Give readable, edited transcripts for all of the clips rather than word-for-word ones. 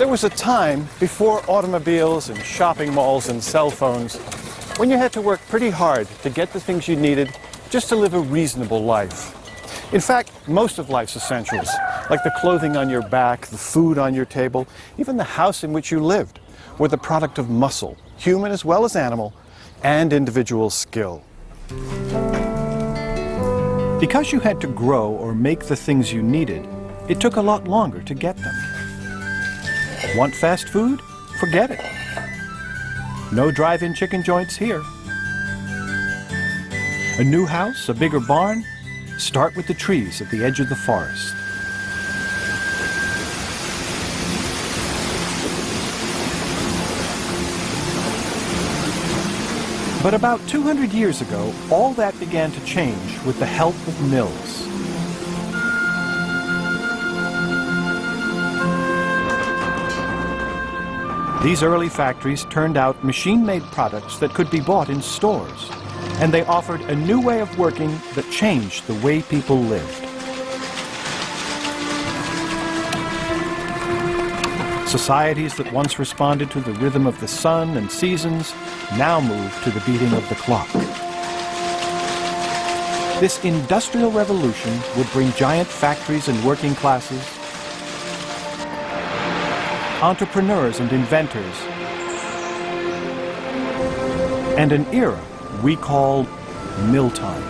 There was a time before automobiles and shopping malls and cell phones when you had to work pretty hard to get the things you needed just to live a reasonable life. In fact, most of life's essentials, like the clothing on your back, the food on your table, even the house in which you lived, were the product of muscle, human as well as animal, and individual skill. Because you had to grow or make the things you needed, it took a lot longer to get them. Want fast food? Forget it. No drive-in chicken joints here. A new house, a bigger barn? Start with the trees at the edge of the forest. But about 200 years ago, all that began to change with the help of mills. These early factories turned out machine-made products that could be bought in stores, and they offered a new way of working that changed the way people lived. Societies that once responded to the rhythm of the sun and seasons now moved to the beating of the clock. This industrial revolution would bring giant factories and working classes, entrepreneurs and inventors, and an era we call mill times.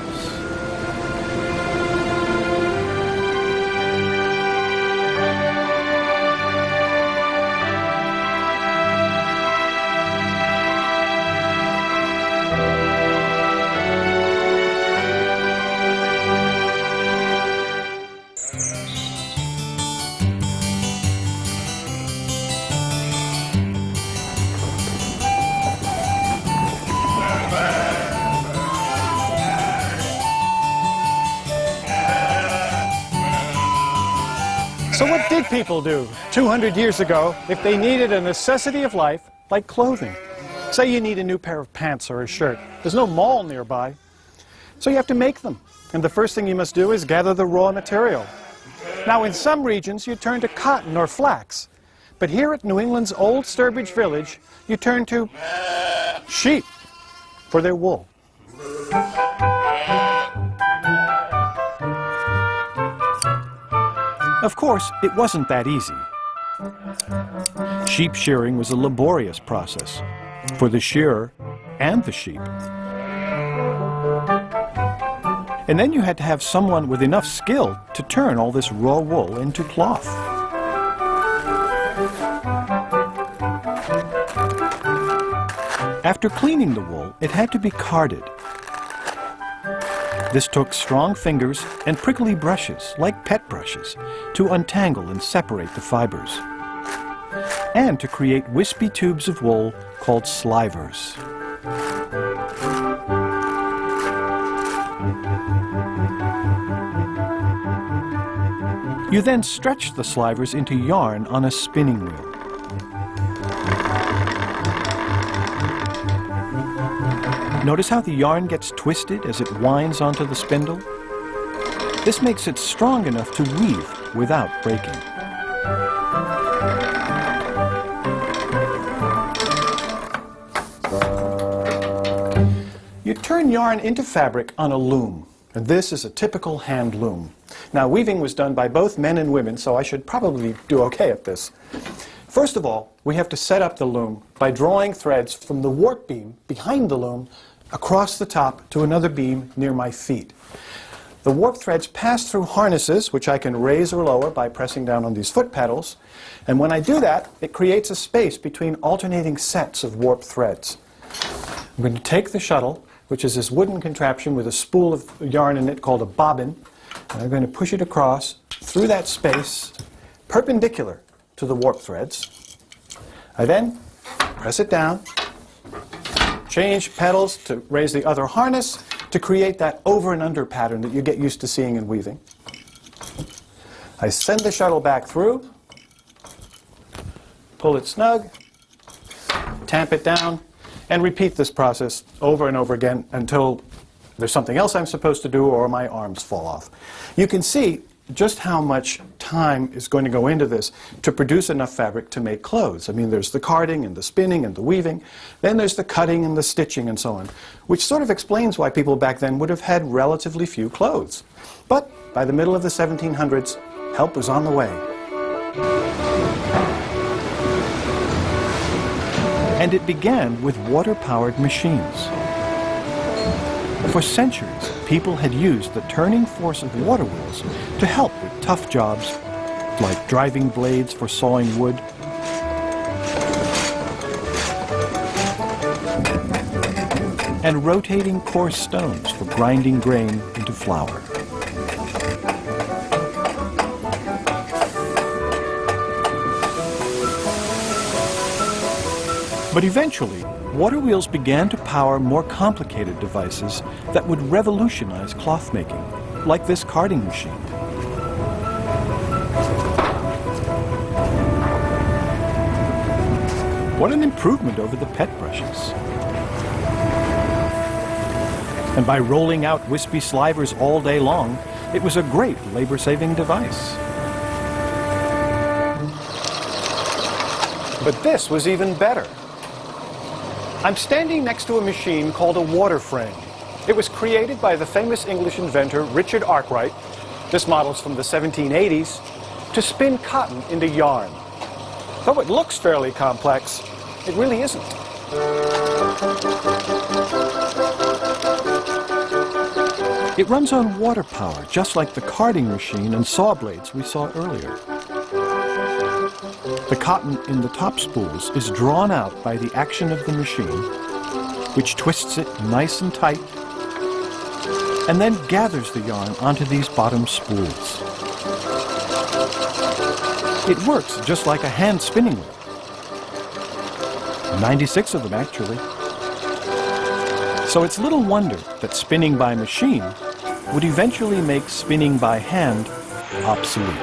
So what did people do 200 years ago if they needed a necessity of life like clothing? Say you need a new pair of pants or a shirt. There's no mall nearby, so you have to make them. And the first thing you must do is gather the raw material. Now in some regions you turn to cotton or flax, but here at New England's old Sturbridge Village you turn to sheep for their wool. Of course, it wasn't that easy. Sheep shearing was a laborious process for the shearer and the sheep. And then you had to have someone with enough skill to turn all this raw wool into cloth. After cleaning the wool, it had to be carded. This took strong fingers and prickly brushes, like pet brushes, to untangle and separate the fibers, and to create wispy tubes of wool called slivers. You then stretch the slivers into yarn on a spinning wheel. Notice how the yarn gets twisted as it winds onto the spindle? This makes it strong enough to weave without breaking. You turn yarn into fabric on a loom, and this is a typical hand loom. Now, weaving was done by both men and women, so I should probably do okay at this. First of all, we have to set up the loom by drawing threads from the warp beam behind the loom across the top to another beam near my feet. The warp threads pass through harnesses, which I can raise or lower by pressing down on these foot pedals, and when I do that, it creates a space between alternating sets of warp threads. I'm going to take the shuttle, which is this wooden contraption with a spool of yarn in it called a bobbin, and I'm going to push it across through that space, perpendicular to the warp threads. I then press it down, change pedals to raise the other harness to create that over and under pattern that you get used to seeing in weaving. I send the shuttle back through, pull it snug, tamp it down, and repeat this process over and over again until there's something else I'm supposed to do or my arms fall off. You can see just how much time is going to go into this to produce enough fabric to make clothes. I mean, there's the carding and the spinning and the weaving. Then there's the cutting and the stitching and so on, which sort of explains why people back then would have had relatively few clothes. But by the middle of the 1700s, help was on the way. And it began with water-powered machines. For centuries, people had used the turning force of water wheels to help with tough jobs like driving blades for sawing wood, and rotating coarse stones for grinding grain into flour. But eventually, water wheels began to power more complicated devices that would revolutionize cloth making, like this carding machine. What an improvement over the pet brushes. And by rolling out wispy slivers all day long, it was a great labor-saving device. But this was even better. I'm standing next to a machine called a water frame. It was created by the famous English inventor Richard Arkwright, this model's from the 1780s, to spin cotton into yarn. Though it looks fairly complex, it really isn't. It runs on water power, just like the carding machine and saw blades we saw earlier. The cotton in the top spools is drawn out by the action of the machine, which twists it nice and tight, and then gathers the yarn onto these bottom spools. It works just like a hand spinning wheel. 96 of them, actually. So it's little wonder that spinning by machine would eventually make spinning by hand obsolete.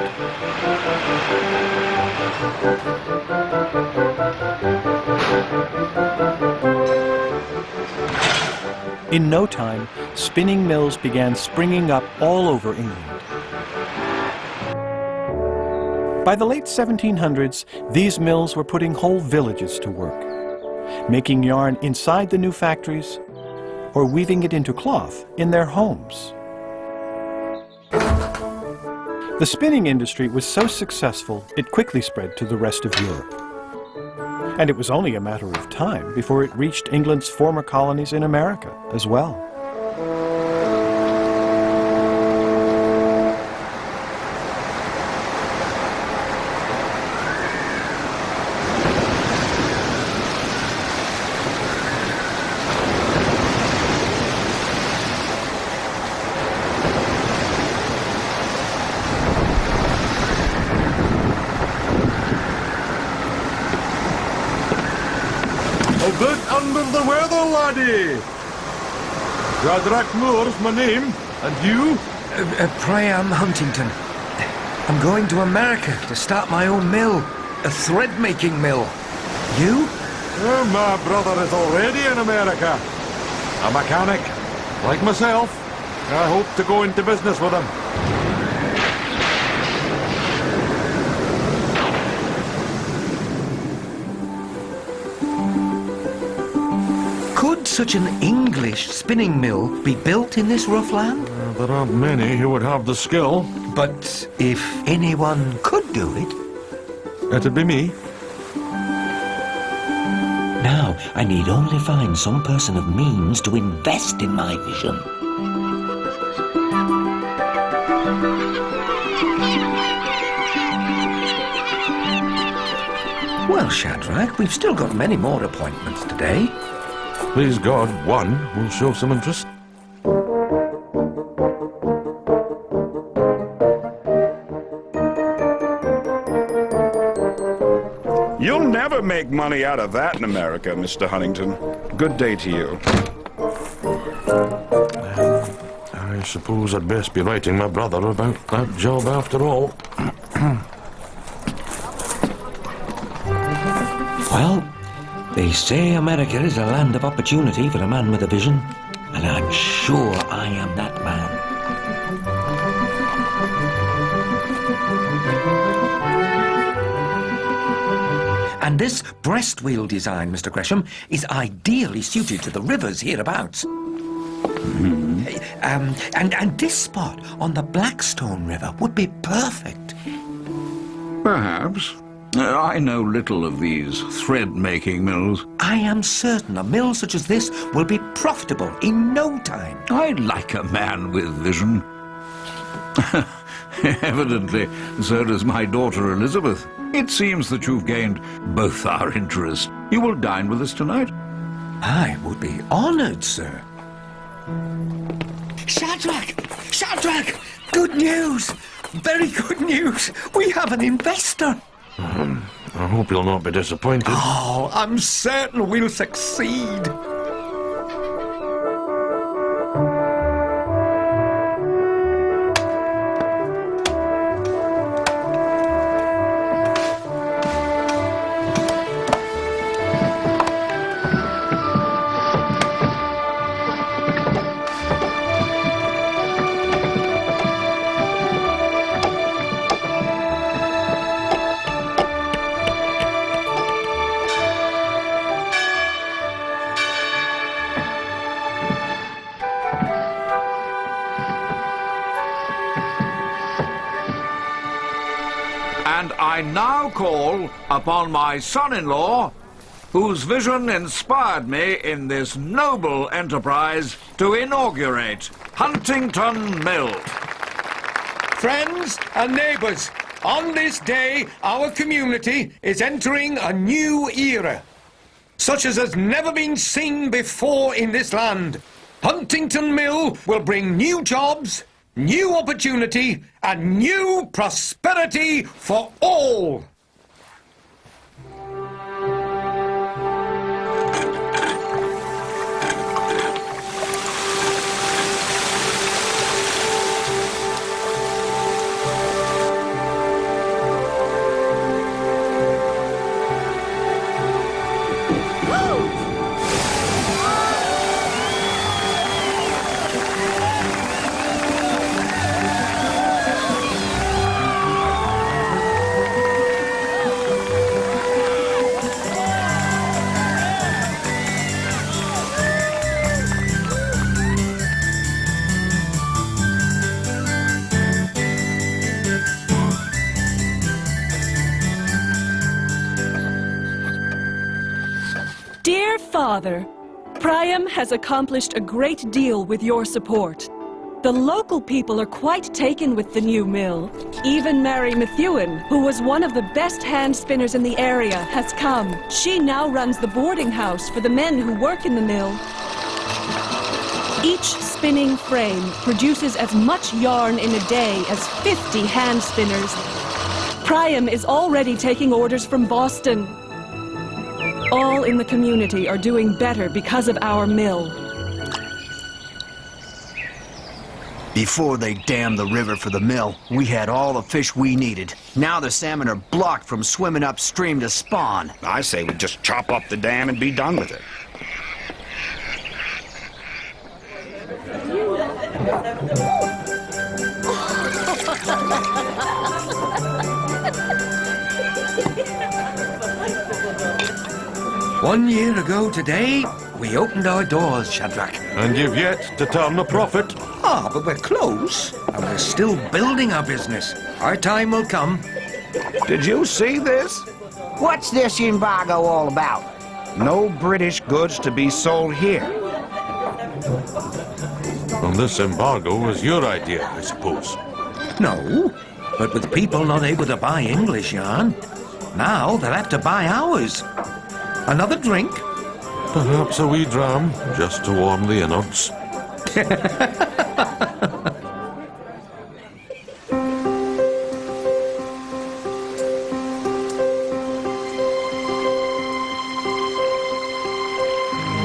In no time, spinning mills began springing up all over England. By the late 1700s, these mills were putting whole villages to work, making yarn inside the new factories or weaving it into cloth in their homes. The spinning industry was so successful, it quickly spread to the rest of Europe. And it was only a matter of time before it reached England's former colonies in America as well. Under the weather, laddie! Shadrach Moore's my name, and you? Priam Huntington. I'm going to America to start my own mill, a thread-making mill. You? Oh, my brother is already in America. A mechanic, like myself. I hope to go into business with him. Could such an English spinning mill be built in this rough land? There aren't many who would have the skill. But if anyone could do it... It'd be me. Now, I need only find some person of means to invest in my vision. Well, Shadrach, we've still got many more appointments today. Please God, one will show some interest. You'll never make money out of that in America, Mr. Huntington. Good day to you. I suppose I'd best be writing my brother about that job after all. Well, they say America is a land of opportunity for a man with a vision, and I'm sure I am that man. And this breast wheel design, Mr. Gresham, is ideally suited to the rivers hereabouts. And this spot on the Blackstone River would be perfect. Perhaps. I know little of these thread-making mills. I am certain a mill such as this will be profitable in no time. I like a man with vision. Evidently, so does my daughter Elizabeth. It seems that you've gained both our interests. You will dine with us tonight? I would be honored, sir. Shadrach! Shadrach! Good news! Very good news! We have an investor! I hope you'll not be disappointed. Oh, I'm certain we'll succeed. And I now call upon my son-in-law, whose vision inspired me in this noble enterprise, to inaugurate Huntington Mill. Friends and neighbours, on this day, our community is entering a new era, such as has never been seen before in this land. Huntington Mill will bring new jobs, new opportunity, and new prosperity for all. Dear Father, Priam has accomplished a great deal with your support. The local people are quite taken with the new mill. Even Mary Methuen, who was one of the best hand spinners in the area, has come. She now runs the boarding house for the men who work in the mill. Each spinning frame produces as much yarn in a day as 50 hand spinners. Priam is already taking orders from Boston. All in the community are doing better because of our mill. Before they dammed the river for the mill, we had all the fish we needed. Now the salmon are blocked from swimming upstream to spawn. I say we just chop up the dam and be done with it. One year ago today, we opened our doors, Shadrach. And you've yet to turn a profit. Ah, but we're close, and we're still building our business. Our time will come. Did you see this? What's this embargo all about? No British goods to be sold here. And this embargo was your idea, I suppose. No, but with people not able to buy English yarn, now they'll have to buy ours. Another drink? Perhaps a wee dram, just to warm the innards.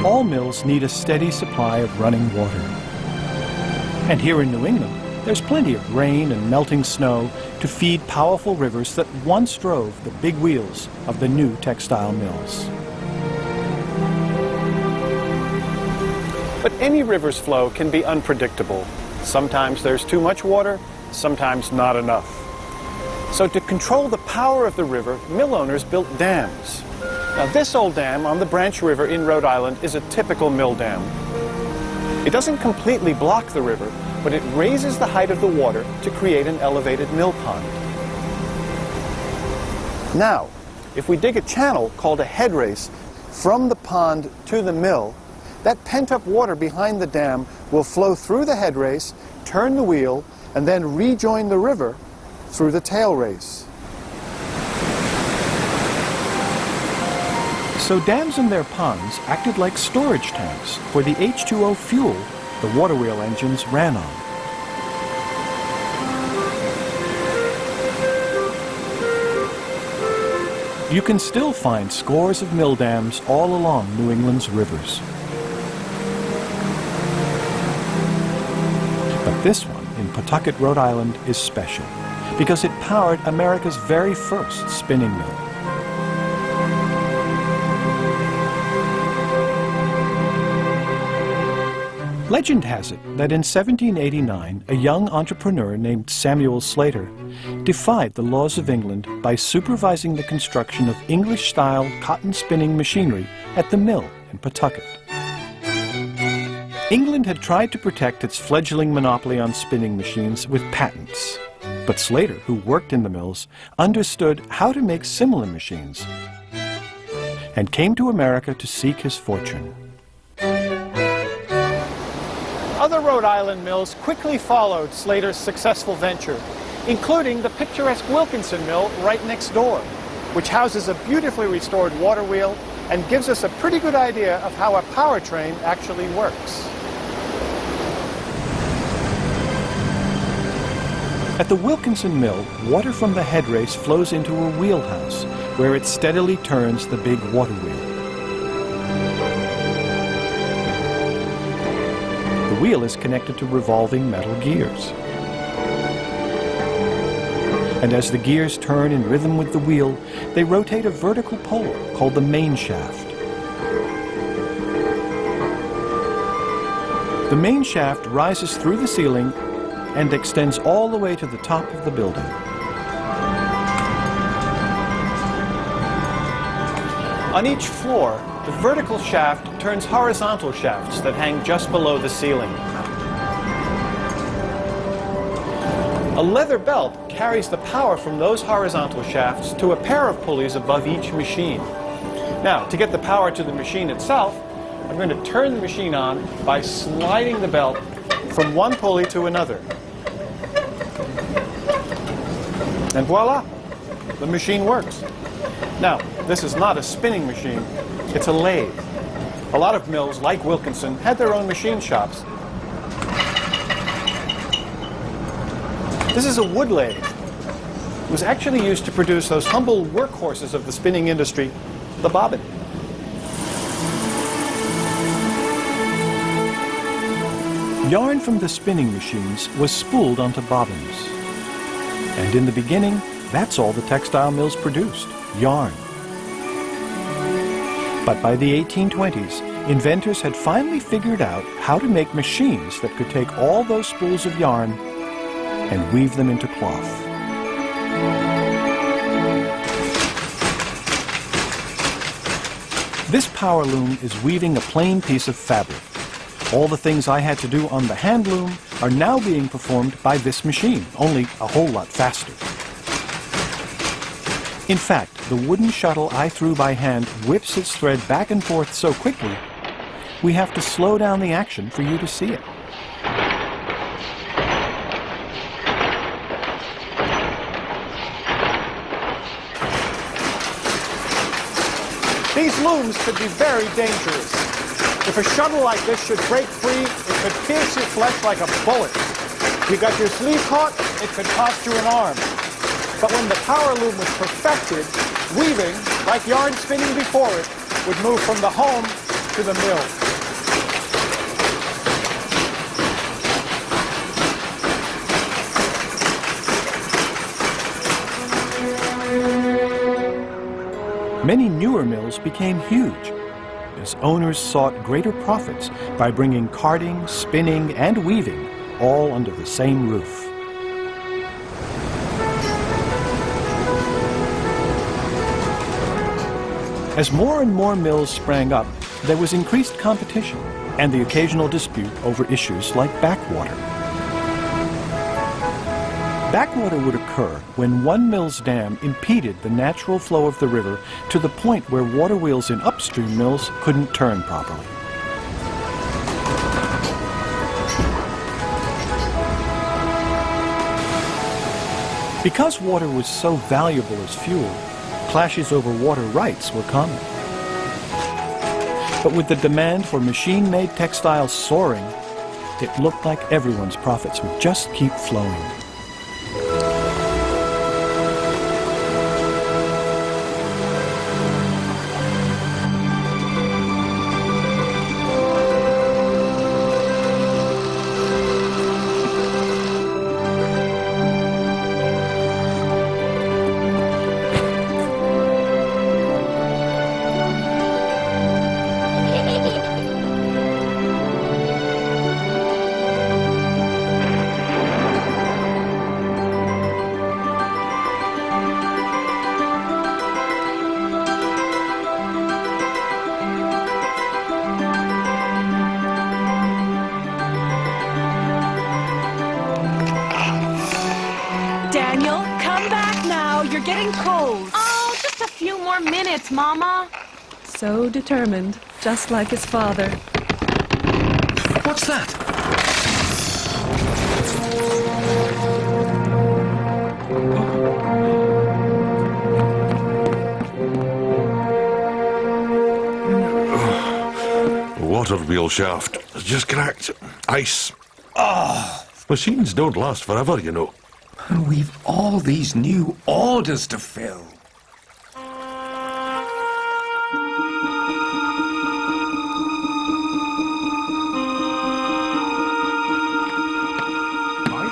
All mills need a steady supply of running water. And here in New England, there's plenty of rain and melting snow to feed powerful rivers that once drove the big wheels of the new textile mills. But any river's flow can be unpredictable. Sometimes there's too much water, sometimes not enough. So to control the power of the river, mill owners built dams. Now this old dam on the Branch River in Rhode Island is a typical mill dam. It doesn't completely block the river, but it raises the height of the water to create an elevated mill pond. Now, if we dig a channel called a head race from the pond to the mill, that pent-up water behind the dam will flow through the head race, turn the wheel, and then rejoin the river through the tail race. So dams and their ponds acted like storage tanks for the H2O fuel the water wheel engines ran on. You can still find scores of mill dams all along New England's rivers. But this one in Pawtucket, Rhode Island is special because it powered America's very first spinning mill. Legend has it that in 1789, a young entrepreneur named Samuel Slater defied the laws of England by supervising the construction of English-style cotton spinning machinery at the mill in Pawtucket. England had tried to protect its fledgling monopoly on spinning machines with patents, but Slater, who worked in the mills, understood how to make similar machines and came to America to seek his fortune. Other Rhode Island mills quickly followed Slater's successful venture, including the picturesque Wilkinson Mill right next door, which houses a beautifully restored water wheel and gives us a pretty good idea of how a power train actually works. At the Wilkinson Mill, water from the head race flows into a wheelhouse, where it steadily turns the big water wheel. The wheel is connected to revolving metal gears. And as the gears turn in rhythm with the wheel, they rotate a vertical pole called the main shaft. The main shaft rises through the ceiling and extends all the way to the top of the building. On each floor, the vertical shaft turns horizontal shafts that hang just below the ceiling. A leather belt carries the power from those horizontal shafts to a pair of pulleys above each machine. Now, to get the power to the machine itself, I'm going to turn the machine on by sliding the belt from one pulley to another. And voila, the machine works. Now, this is not a spinning machine, it's a lathe. A lot of mills, like Wilkinson, had their own machine shops. This is a wood lathe. It was actually used to produce those humble workhorses of the spinning industry, the bobbin. Yarn from the spinning machines was spooled onto bobbins. And in the beginning, that's all the textile mills produced, yarn. But by the 1820s, inventors had finally figured out how to make machines that could take all those spools of yarn and weave them into cloth. This power loom is weaving a plain piece of fabric. All the things I had to do on the hand loom are now being performed by this machine, only a whole lot faster. In fact, the wooden shuttle I threw by hand whips its thread back and forth so quickly, we have to slow down the action for you to see it. These looms could be very dangerous. If a shuttle like this should break free, it could pierce your flesh like a bullet. If you got your sleeve caught, it could cost you an arm. But when the power loom was perfected, weaving, like yarn spinning before it, would move from the home to the mill. Many newer mills became huge as owners sought greater profits by bringing carding, spinning, and weaving all under the same roof. As more and more mills sprang up, there was increased competition and the occasional dispute over issues like backwater. Backwater would occur when one mill's dam impeded the natural flow of the river to the point where water wheels in upstream mills couldn't turn properly. Because water was so valuable as fuel, clashes over water rights were common. But with the demand for machine-made textiles soaring, it looked like everyone's profits would just keep flowing. Daniel, come back now. You're getting cold. Oh, just a few more minutes, Mama. So determined, just like his father. What's that? Water wheel shaft has just cracked. Ice. Machines don't last forever, you know. And we've all these new orders to fill. By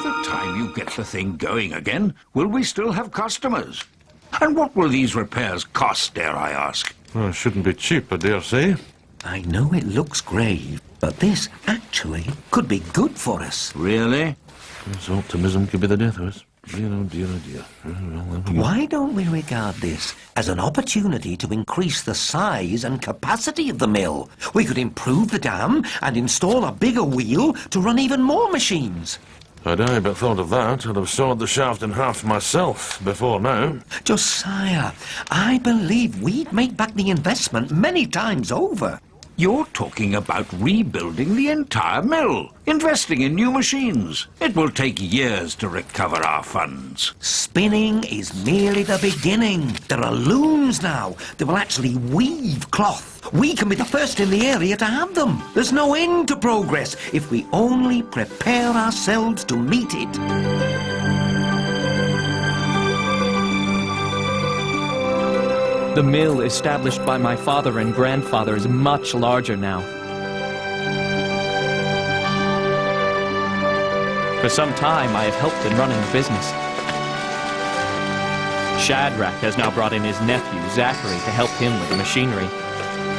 the time you get the thing going again, will we still have customers? And what will these repairs cost, dare I ask? Well, it shouldn't be cheap, I dare say. I know it looks grave, but this actually could be good for us. Really? This optimism could be the death of us. Dear, oh dear, oh dear. Why don't we regard this as an opportunity to increase the size and capacity of the mill? We could improve the dam and install a bigger wheel to run even more machines. Had I but thought of that, I'd have sawed the shaft in half myself before now. Josiah, I believe we'd make back the investment many times over. You're talking about rebuilding the entire mill, investing in new machines. It will take years to recover our funds. Spinning is merely the beginning. There are looms now that will actually weave cloth. We can be the first in the area to have them. There's no end to progress if we only prepare ourselves to meet it. The mill established by my father and grandfather is much larger now. For some time, I have helped in running the business. Shadrach has now brought in his nephew, Zachary, to help him with the machinery.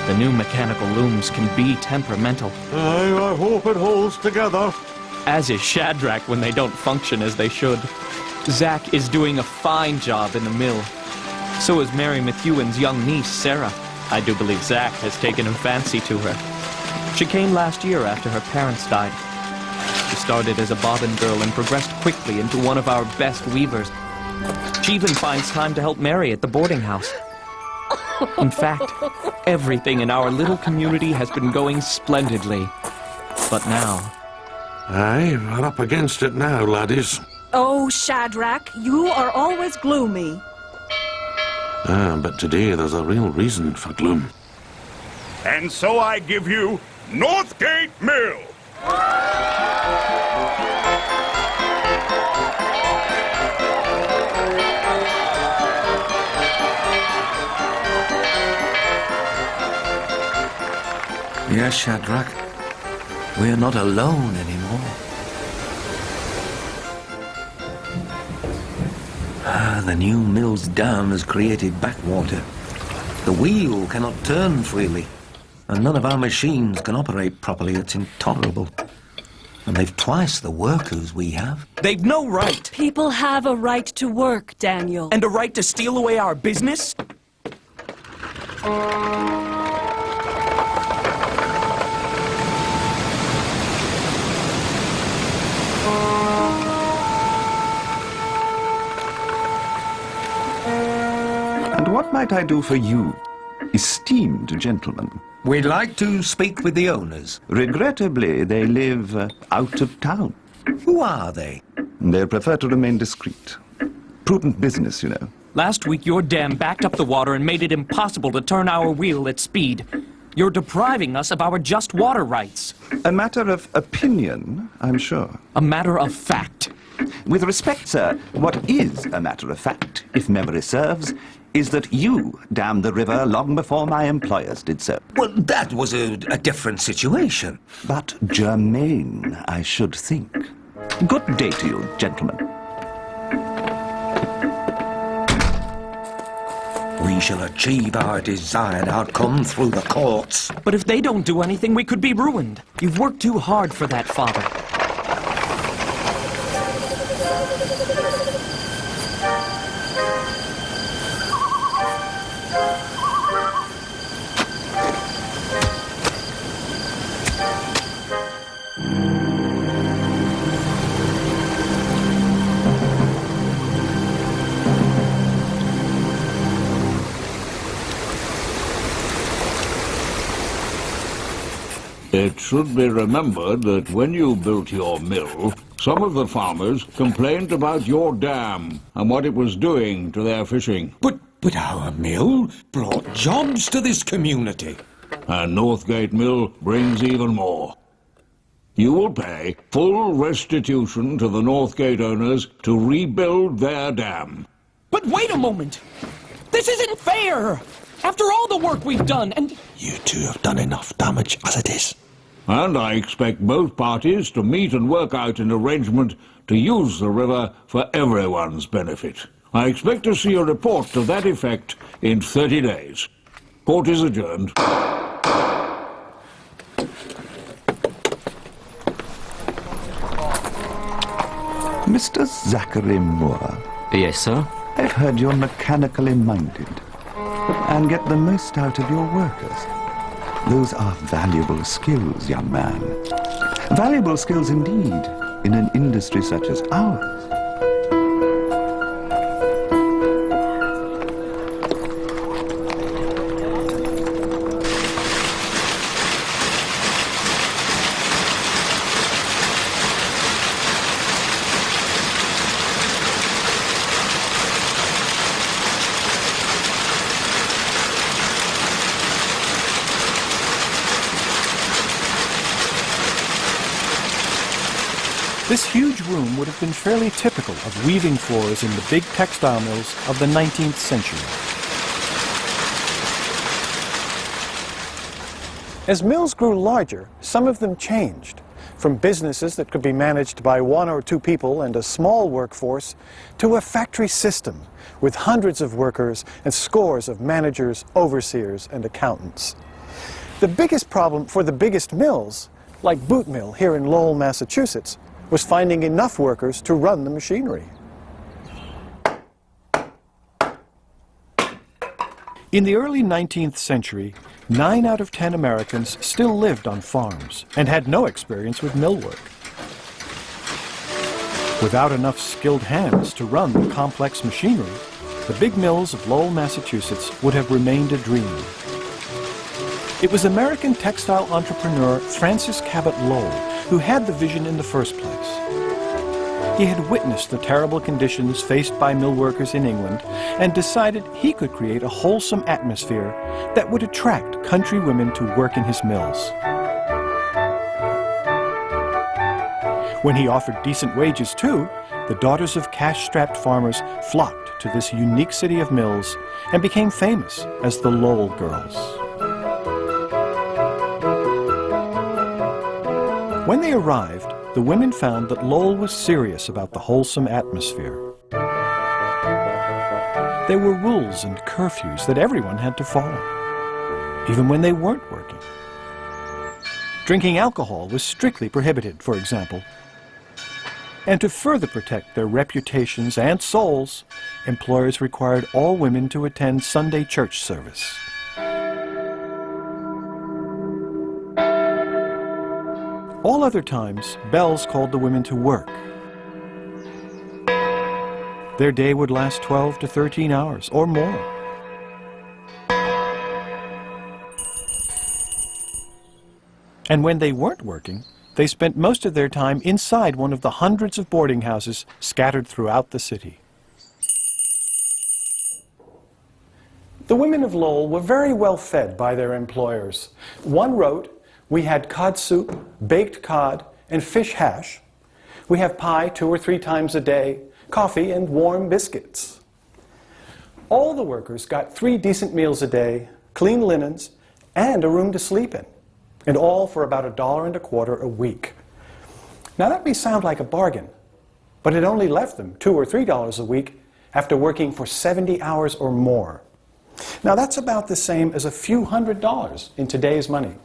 The new mechanical looms can be temperamental. I hope it holds together. As is Shadrach when they don't function as they should. Zach is doing a fine job in the mill. So is Mary Methuen young niece, Sarah. I do believe Zach has taken a fancy to her. She came last year after her parents died. She started as a bobbin girl and progressed quickly into one of our best weavers. She even finds time to help Mary at the boarding house. In fact, everything in our little community has been going splendidly. But now... Aye, we're up against it now, laddies. Oh, Shadrach, you are always gloomy. But today there's a real reason for gloom. And so I give you Northgate Mill. Yes, Shadrach. We're not alone anymore. The new mill's dam has created backwater. The wheel cannot turn freely, and none of our machines can operate properly. It's intolerable. And they've twice the workers we have. They've no right. People have a right to work, Daniel. And a right to steal away our business? And what might I do for you, esteemed gentlemen? We'd like to speak with the owners. Regrettably, they live out of town. Who are they? They prefer to remain discreet. Prudent business, you know. Last week, your dam backed up the water and made it impossible to turn our wheel at speed. You're depriving us of our just water rights. A matter of opinion, I'm sure. A matter of fact. With respect, sir, what is a matter of fact, if memory serves, is that you dammed the river long before my employers did so. Well, that was a different situation. But germane, I should think. Good day to you, gentlemen. We shall achieve our desired outcome through the courts. But if they don't do anything, we could be ruined. You've worked too hard for that, Father. It should be remembered that when you built your mill, some of the farmers complained about your dam and what it was doing to their fishing. But our mill brought jobs to this community. And Northgate Mill brings even more. You will pay full restitution to the Northgate owners to rebuild their dam. But wait a moment! This isn't fair! After all the work we've done, and... You two have done enough damage as it is. And I expect both parties to meet and work out an arrangement to use the river for everyone's benefit. I expect to see a report to that effect in 30 days. Court is adjourned. Mr. Zachary Moore. Yes, sir? I've heard you're mechanically minded and get the most out of your workers. Those are valuable skills, young man. Valuable skills indeed in an industry such as ours. This huge room would have been fairly typical of weaving floors in the big textile mills of the 19th century. As mills grew larger, some of them changed, from businesses that could be managed by 1 or 2 people and a small workforce, to a factory system with hundreds of workers and scores of managers, overseers, and accountants. The biggest problem for the biggest mills, like Boot Mill here in Lowell, Massachusetts, was finding enough workers to run the machinery. In the early 19th century, 9 out of 10 Americans still lived on farms and had no experience with mill work. Without enough skilled hands to run the complex machinery, the big mills of Lowell, Massachusetts would have remained a dream. It was American textile entrepreneur Francis Cabot Lowell who had the vision in the first place. He had witnessed the terrible conditions faced by mill workers in England and decided he could create a wholesome atmosphere that would attract country women to work in his mills. When he offered decent wages too, the daughters of cash-strapped farmers flocked to this unique city of mills and became famous as the Lowell Girls. When they arrived, the women found that Lowell was serious about the wholesome atmosphere. There were rules and curfews that everyone had to follow, even when they weren't working. Drinking alcohol was strictly prohibited, for example. And to further protect their reputations and souls, employers required all women to attend Sunday church service. All other times, bells called the women to work. Their day would last 12 to 13 hours or more. And when they weren't working, they spent most of their time inside one of the hundreds of boarding houses scattered throughout the city. The women of Lowell were very well fed by their employers. One wrote, "We had cod soup, baked cod, and fish hash. We have pie 2 or 3 times a day, coffee and warm biscuits." All the workers got 3 decent meals a day, clean linens, and a room to sleep in, and all for about $1.25 a week. Now that may sound like a bargain, but it only left them $2 or $3 a week after working for 70 hours or more. Now that's about the same as a few $100s in today's money.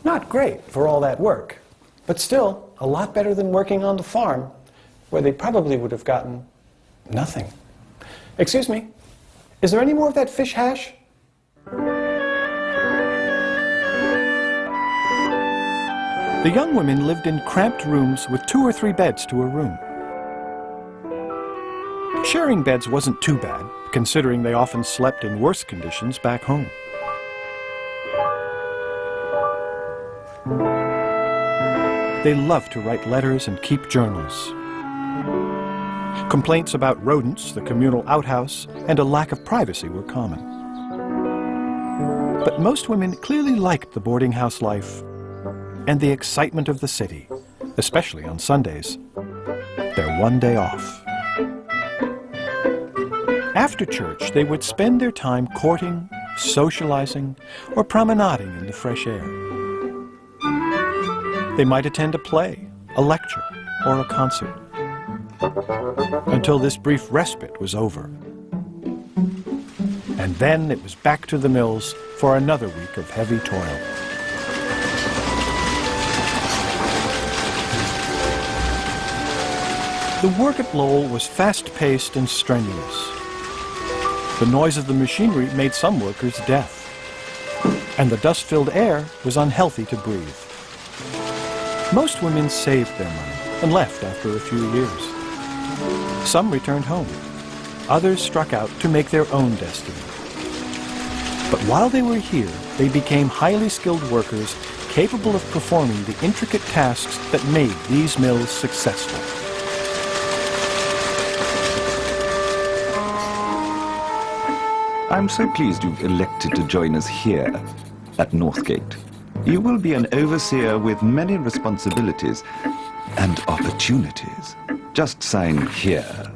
Not great for all that work, but still a lot better than working on the farm, where they probably would have gotten nothing. Excuse me, is there any more of that fish hash? The young women lived in cramped rooms with 2 or 3 beds to a room. Sharing beds wasn't too bad, considering they often slept in worse conditions back home. They loved to write letters and keep journals. Complaints about rodents, the communal outhouse, and a lack of privacy were common. But most women clearly liked the boarding house life and the excitement of the city, especially on Sundays, their one day off. After church, they would spend their time courting, socializing, or promenading in the fresh air. They might attend a play, a lecture, or a concert, until this brief respite was over. And then it was back to the mills for another week of heavy toil. The work at Lowell was fast-paced and strenuous. The noise of the machinery made some workers deaf, and the dust-filled air was unhealthy to breathe. Most women saved their money and left after a few years. Some returned home. Others struck out to make their own destiny. But while they were here, they became highly skilled workers capable of performing the intricate tasks that made these mills successful. I'm so pleased you've elected to join us here at Northgate. You will be an overseer with many responsibilities and opportunities. Just sign here,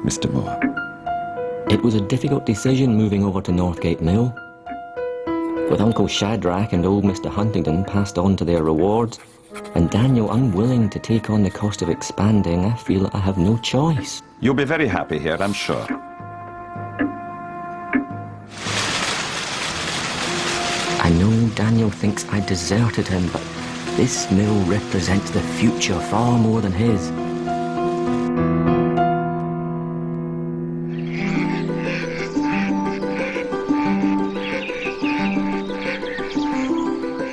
Mr. Moore. It was a difficult decision moving over to Northgate Mill. With Uncle Shadrach and old Mr. Huntington passed on to their rewards, and Daniel unwilling to take on the cost of expanding, I feel that I have no choice. You'll be very happy here, I'm sure. I know Daniel thinks I deserted him, but this mill represents the future far more than his.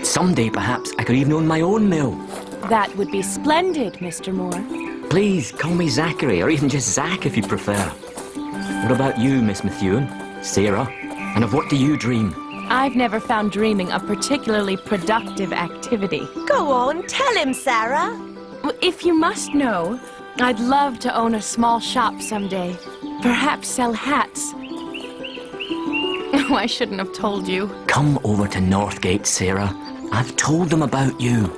Someday, perhaps, I could even own my own mill. That would be splendid, Mr. Moore. Please, call me Zachary, or even just Zach if you prefer. What about you, Miss Methuen? Sarah? And of what do you dream? I've never found dreaming a particularly productive activity. Go on, tell him, Sarah. If you must know, I'd love to own a small shop someday. Perhaps sell hats. Oh, I shouldn't have told you. Come over to Northgate, Sarah. I've told them about you.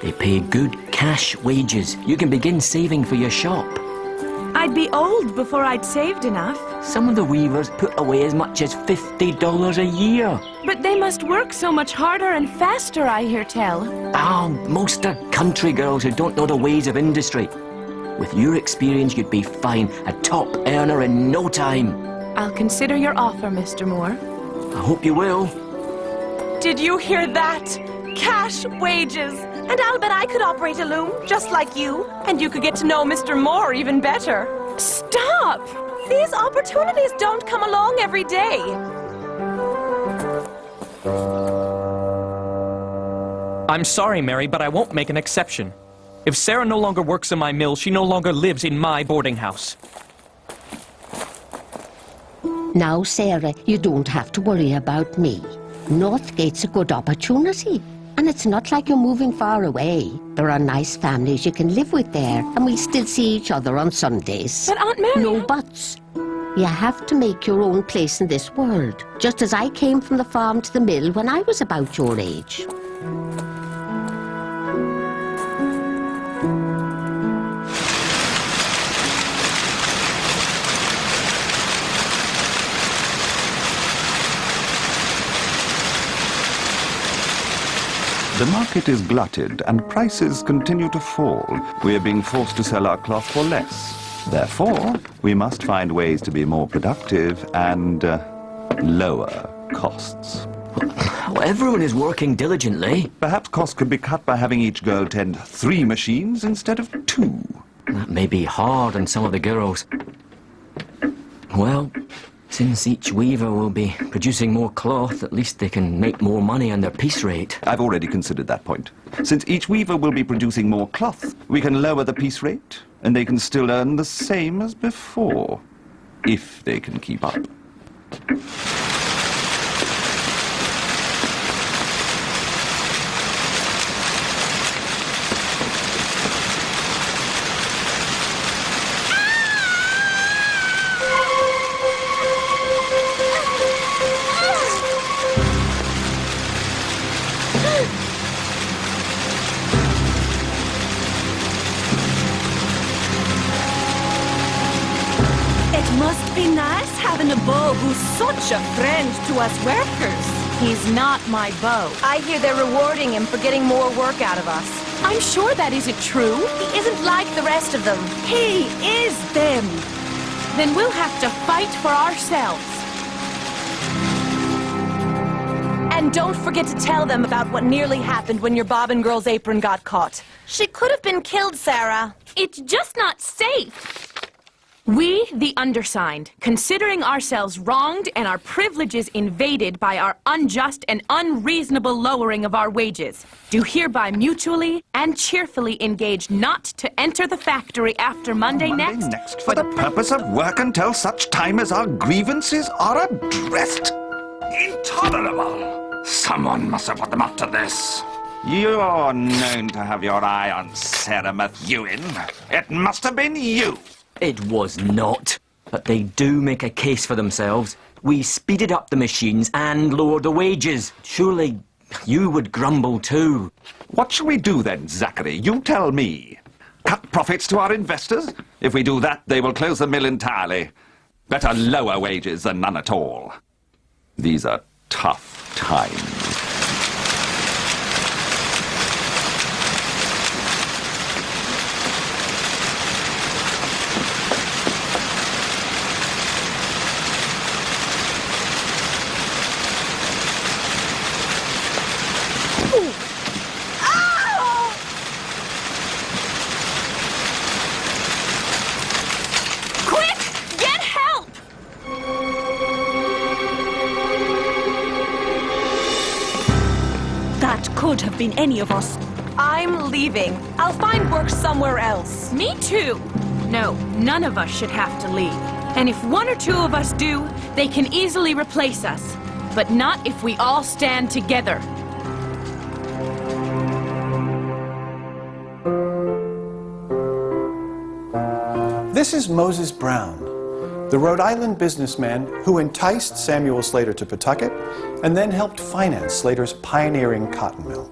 They pay good cash wages. You can begin saving for your shop. I'd be old before I'd saved enough. Some of the weavers put away as much as $50 a year. But they must work so much harder and faster, I hear tell. Most are country girls who don't know the ways of industry. With your experience, you'd be fine, a top earner in no time. I'll consider your offer, Mr. Moore. I hope you will. Did you hear that? Cash wages. And I'll bet I could operate a loom, just like you. And you could get to know Mr. Moore even better. Stop! These opportunities don't come along every day. I'm sorry, Mary, but I won't make an exception. If Sarah no longer works in my mill, she no longer lives in my boarding house. Now, Sarah, you don't have to worry about me. Northgate's a good opportunity. And it's not like you're moving far away. There are nice families you can live with there, and we still see each other on Sundays. But Aunt Mary... No buts. You have to make your own place in this world, just as I came from the farm to the mill when I was about your age. The market is glutted and prices continue to fall. We are being forced to sell our cloth for less. Therefore, we must find ways to be more productive and lower costs. Well, everyone is working diligently. Perhaps costs could be cut by having each girl tend 3 machines instead of 2. That may be hard on some of the girls. Well, since each weaver will be producing more cloth, at least they can make more money on their piece rate. I've already considered that point. Since each weaver will be producing more cloth, we can lower the piece rate, and they can still earn the same as before, if they can keep up. Must be nice having a beau who's such a friend to us workers. He's not my beau. I hear they're rewarding him for getting more work out of us. I'm sure that isn't true. He isn't like the rest of them. He is them. Then we'll have to fight for ourselves. And don't forget to tell them about what nearly happened when your bobbin girl's apron got caught. She could have been killed, Sarah. It's just not safe. We, the undersigned, considering ourselves wronged and our privileges invaded by our unjust and unreasonable lowering of our wages, do hereby mutually and cheerfully engage not to enter the factory after Monday next for the purpose of work until such time as our grievances are addressed. Intolerable! Someone must have put them up to this. You're known to have your eye on Sarah Methuen. It must have been you. It was not. But they do make a case for themselves. We speeded up the machines and lowered the wages. Surely you would grumble too. What shall we do then, Zachary? You tell me. Cut profits to our investors? If we do that, they will close the mill entirely. Better lower wages than none at all. These are tough times. Could have been any of us. I'm leaving. I'll find work somewhere else. Me too. No, none of us should have to leave. And if one or two of us do, they can easily replace us. But not if we all stand together. This is Moses Brown, the Rhode Island businessman who enticed Samuel Slater to Pawtucket and then helped finance Slater's pioneering cotton mill.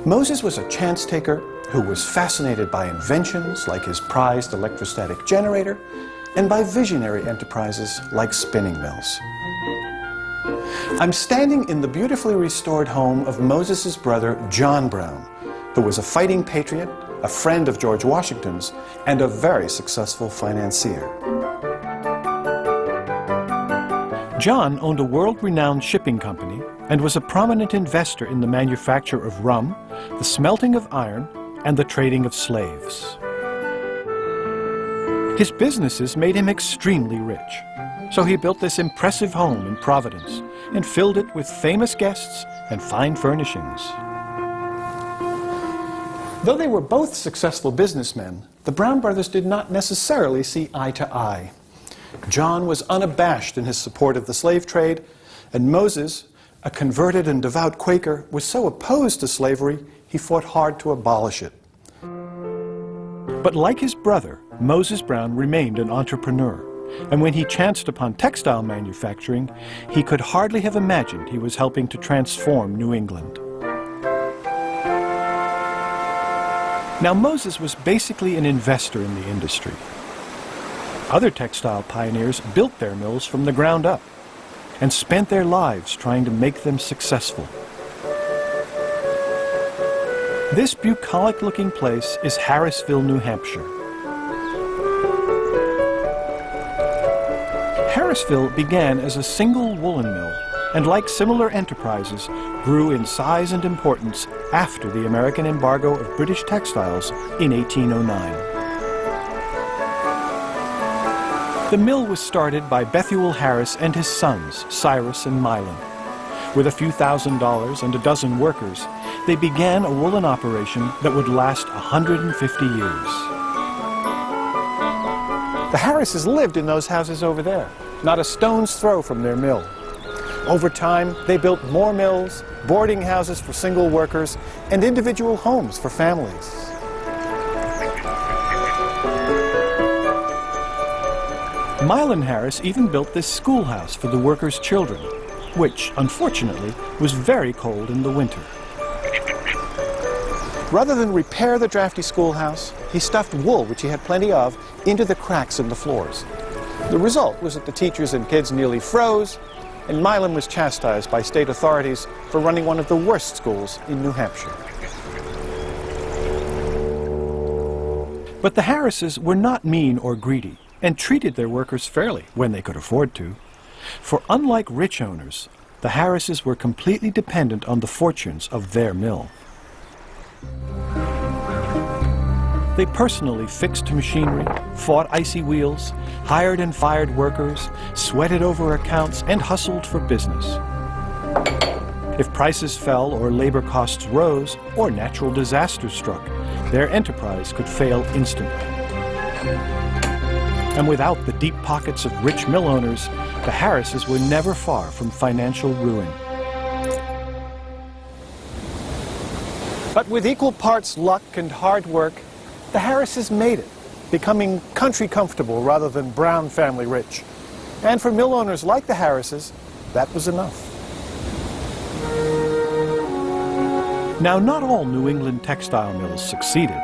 Moses was a chance taker who was fascinated by inventions like his prized electrostatic generator and by visionary enterprises like spinning mills. I'm standing in the beautifully restored home of Moses's brother, John Brown, who was a fighting patriot, a friend of George Washington's, and a very successful financier. John owned a world-renowned shipping company and was a prominent investor in the manufacture of rum, the smelting of iron, and the trading of slaves. His businesses made him extremely rich, so he built this impressive home in Providence and filled it with famous guests and fine furnishings. Though they were both successful businessmen, the Brown brothers did not necessarily see eye to eye. John was unabashed in his support of the slave trade, and Moses, a converted and devout Quaker, was so opposed to slavery, he fought hard to abolish it. But like his brother, Moses Brown remained an entrepreneur, and when he chanced upon textile manufacturing, he could hardly have imagined he was helping to transform New England. Now, Moses was basically an investor in the industry. Other textile pioneers built their mills from the ground up and spent their lives trying to make them successful. This bucolic-looking place is Harrisville, New Hampshire. Harrisville began as a single woolen mill, and like similar enterprises, grew in size and importance after the American embargo of British textiles in 1809. The mill was started by Bethuel Harris and his sons, Cyrus and Milan. With a few $1,000s and a dozen workers, they began a woolen operation that would last 150 years. The Harrises lived in those houses over there, not a stone's throw from their mill. Over time, they built more mills, boarding houses for single workers, and individual homes for families. Milan Harris even built this schoolhouse for the workers' children, which, unfortunately, was very cold in the winter. Rather than repair the drafty schoolhouse, he stuffed wool, which he had plenty of, into the cracks in the floors. The result was that the teachers and kids nearly froze, and Milan was chastised by state authorities for running one of the worst schools in New Hampshire. But the Harrises were not mean or greedy, and treated their workers fairly when they could afford to. For unlike rich owners, the Harrises were completely dependent on the fortunes of their mill. They personally fixed machinery, fought icy wheels, hired and fired workers, sweated over accounts, and hustled for business. If prices fell or labor costs rose or natural disasters struck, their enterprise could fail instantly. And without the deep pockets of rich mill owners, the Harrises were never far from financial ruin. But with equal parts luck and hard work, the Harrises made it, becoming country comfortable rather than Brown family rich. And for mill owners like the Harrises, that was enough. Now, not all New England textile mills succeeded,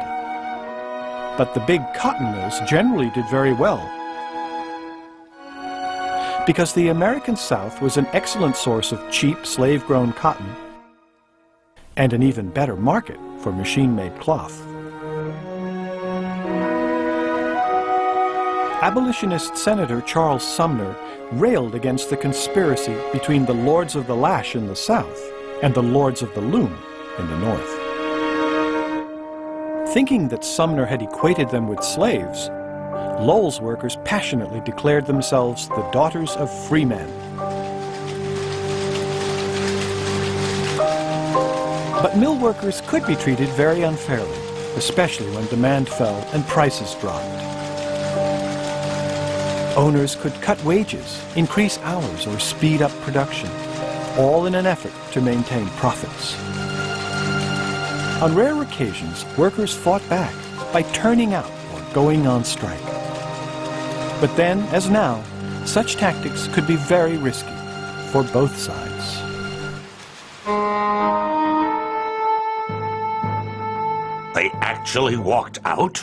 but the big cotton mills generally did very well, because the American South was an excellent source of cheap slave-grown cotton and an even better market for machine-made cloth. Abolitionist Senator Charles Sumner railed against the conspiracy between the Lords of the Lash in the South and the Lords of the Loom in the North. Thinking that Sumner had equated them with slaves, Lowell's workers passionately declared themselves the daughters of freemen. But mill workers could be treated very unfairly, especially when demand fell and prices dropped. Owners could cut wages, increase hours, or speed up production, all in an effort to maintain profits. On rare occasions, workers fought back by turning out or going on strike. But then, as now, such tactics could be very risky for both sides. They actually walked out?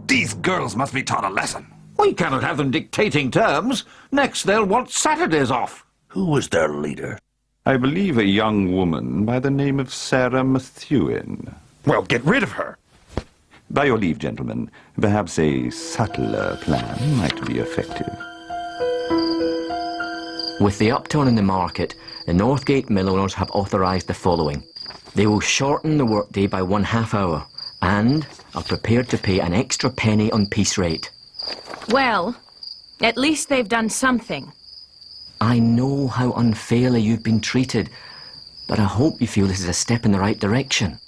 These girls must be taught a lesson. We cannot have them dictating terms. Next they'll want Saturdays off. Who was their leader? I believe a young woman by the name of Sarah Methuen. Well, get rid of her. By your leave, gentlemen, perhaps a subtler plan might be effective. With the upturn in the market, the Northgate mill owners have authorised the following. They will shorten the workday by 1/2 hour and are prepared to pay an extra penny on piece rate. Well, at least they've done something. I know how unfairly you've been treated, but I hope you feel this is a step in the right direction.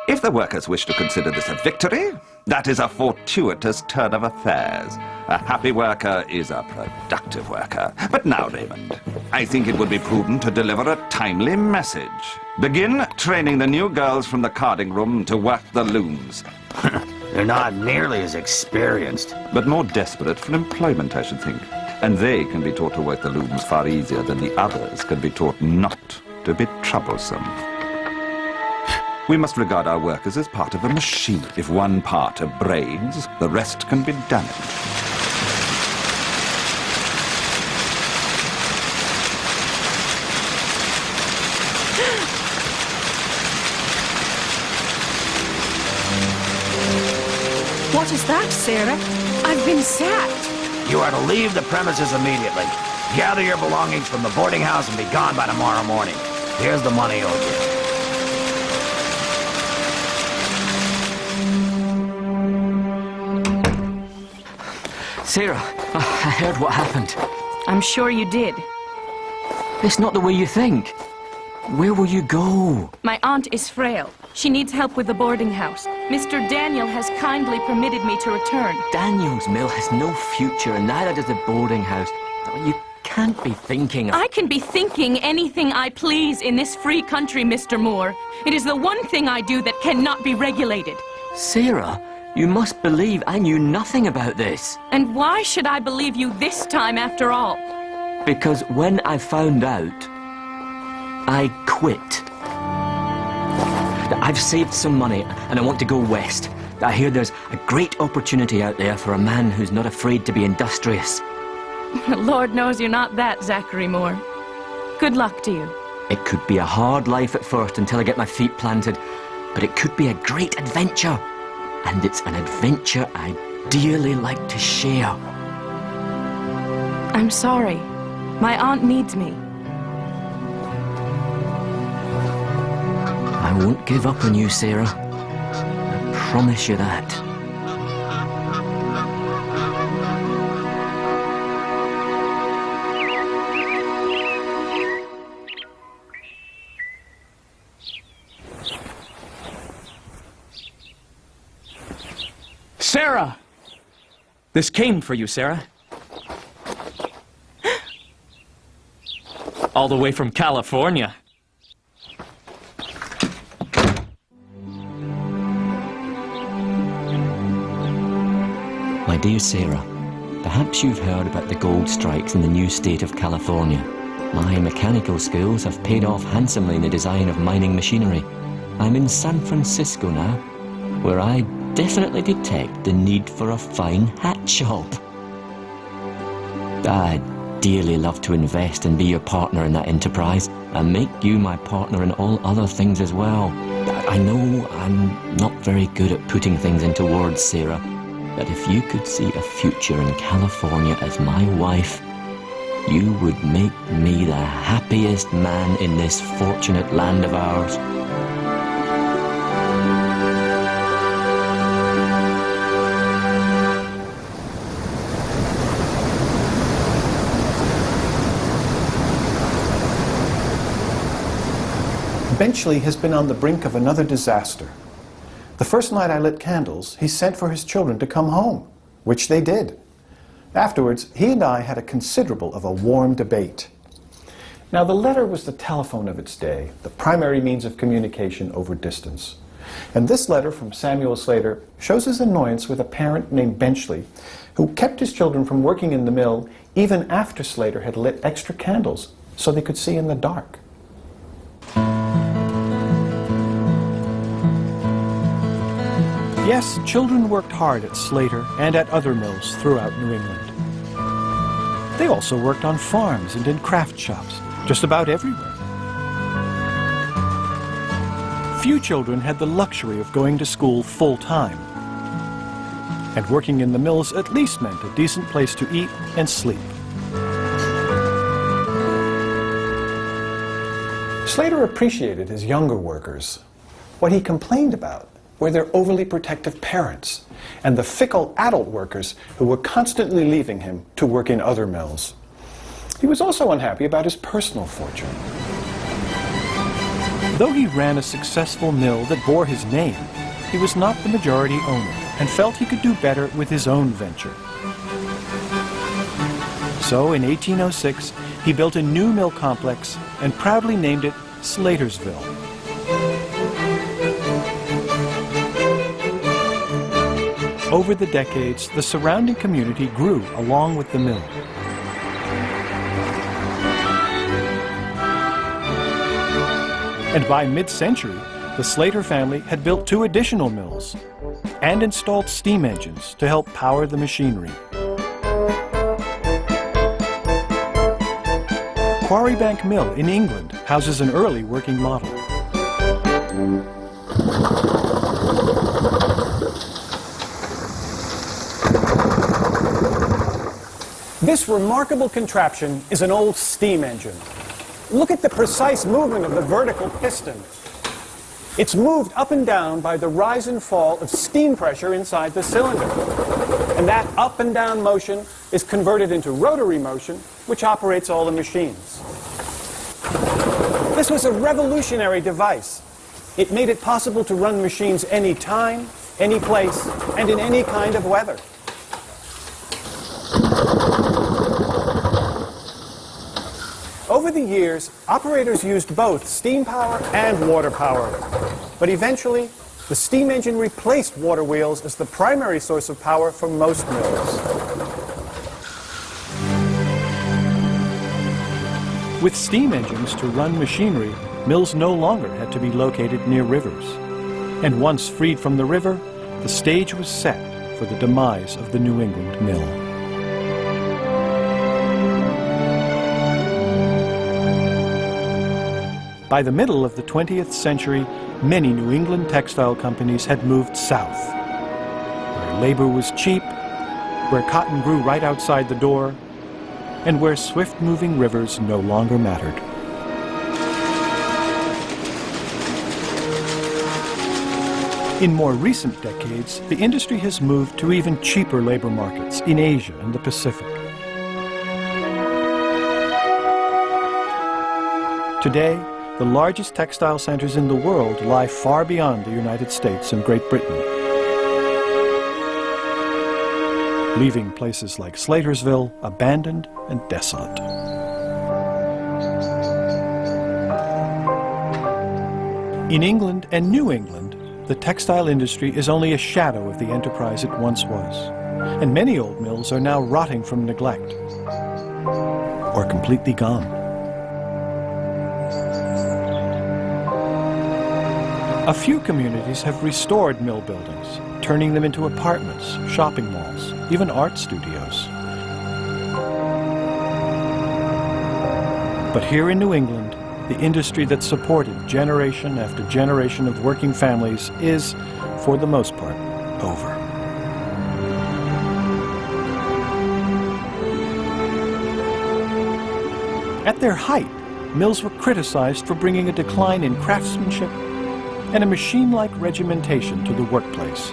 If the workers wish to consider this a victory, that is a fortuitous turn of affairs. A happy worker is a productive worker. But now, Raymond, I think it would be prudent to deliver a timely message. Begin training the new girls from the carding room to work the looms. They're not nearly as experienced. But more desperate for employment, I should think. And they can be taught to work the looms far easier than the others can be taught not to be troublesome. We must regard our workers as part of a machine. If one part abrades, the rest can be damaged. What is that, Sarah? I've been sacked. You are to leave the premises immediately. Gather your belongings from the boarding house and be gone by tomorrow morning. Here's the money owed you. Sarah, I heard what happened. I'm sure you did. It's not the way you think. Where will you go? My aunt is frail. She needs help with the boarding house. Mr. Daniel has kindly permitted me to return. Daniel's mill has no future, and neither does the boarding house. You can't be thinking of... I can be thinking anything I please in this free country, Mr. Moore. It is the one thing I do that cannot be regulated. Sarah, you must believe I knew nothing about this. And why should I believe you this time after all? Because when I found out, I quit. I've saved some money and I want to go west. I hear there's a great opportunity out there for a man who's not afraid to be industrious. Lord knows you're not that, Zachary Moore. Good luck to you. It could be a hard life at first until I get my feet planted, but it could be a great adventure. And it's an adventure I'd dearly like to share. I'm sorry. My aunt needs me. I won't give up on you, Sarah. I promise you that. Sarah! This came for you, Sarah. All the way from California. My dear Sarah, perhaps you've heard about the gold strikes in the new state of California. My mechanical skills have paid off handsomely in the design of mining machinery. I'm in San Francisco now, where I definitely detect the need for a fine hat shop. I'd dearly love to invest and be your partner in that enterprise, and make you my partner in all other things as well. I know I'm not very good at putting things into words, Sarah, but if you could see a future in California as my wife, you would make me the happiest man in this fortunate land of ours. Benchley has been on the brink of another disaster. The first night I lit candles, he sent for his children to come home, which they did. Afterwards, he and I had a considerable of a warm debate. Now, the letter was the telephone of its day, the primary means of communication over distance. And this letter from Samuel Slater shows his annoyance with a parent named Benchley, who kept his children from working in the mill even after Slater had lit extra candles so they could see in the dark. Yes, children worked hard at Slater and at other mills throughout New England. They also worked on farms and in craft shops, just about everywhere. Few children had the luxury of going to school full-time. And working in the mills at least meant a decent place to eat and sleep. Slater appreciated his younger workers. What he complained about were their overly protective parents and the fickle adult workers who were constantly leaving him to work in other mills. He was also unhappy about his personal fortune. Though he ran a successful mill that bore his name, he was not the majority owner and felt he could do better with his own venture. So in 1806, he built a new mill complex and proudly named it Slatersville. Over the decades, the surrounding community grew along with the mill. And by mid-century, the Slater family had built 2 additional mills and installed steam engines to help power the machinery. Quarrybank Mill in England houses an early working model. This remarkable contraption is an old steam engine. Look at the precise movement of the vertical piston. It's moved up and down by the rise and fall of steam pressure inside the cylinder. And that up and down motion is converted into rotary motion, which operates all the machines. This was a revolutionary device. It made it possible to run machines any time, any place, and in any kind of weather. Over the years, operators used both steam power and water power. But eventually, the steam engine replaced water wheels as the primary source of power for most mills. With steam engines to run machinery, mills no longer had to be located near rivers. And once freed from the river, the stage was set for the demise of the New England mill. By the middle of the 20th century, many New England textile companies had moved south, where labor was cheap, where cotton grew right outside the door, and where swift-moving rivers no longer mattered. In more recent decades, the industry has moved to even cheaper labor markets in Asia and the Pacific. Today, the largest textile centers in the world lie far beyond the United States and Great Britain, leaving places like Slatersville abandoned and desolate. In England and New England, the textile industry is only a shadow of the enterprise it once was, and many old mills are now rotting from neglect or completely gone. A few communities have restored mill buildings, turning them into apartments, shopping malls, even art studios. But here in New England, the industry that supported generation after generation of working families is, for the most part, over. At their height, mills were criticized for bringing a decline in craftsmanship and a machine-like regimentation to the workplace.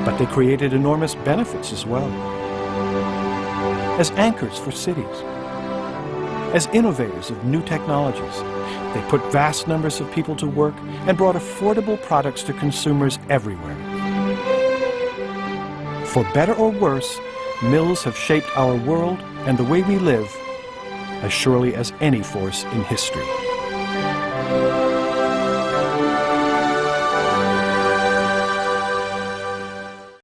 But they created enormous benefits as well. As anchors for cities, as innovators of new technologies, they put vast numbers of people to work and brought affordable products to consumers everywhere. For better or worse, mills have shaped our world and the way we live as surely as any force in history.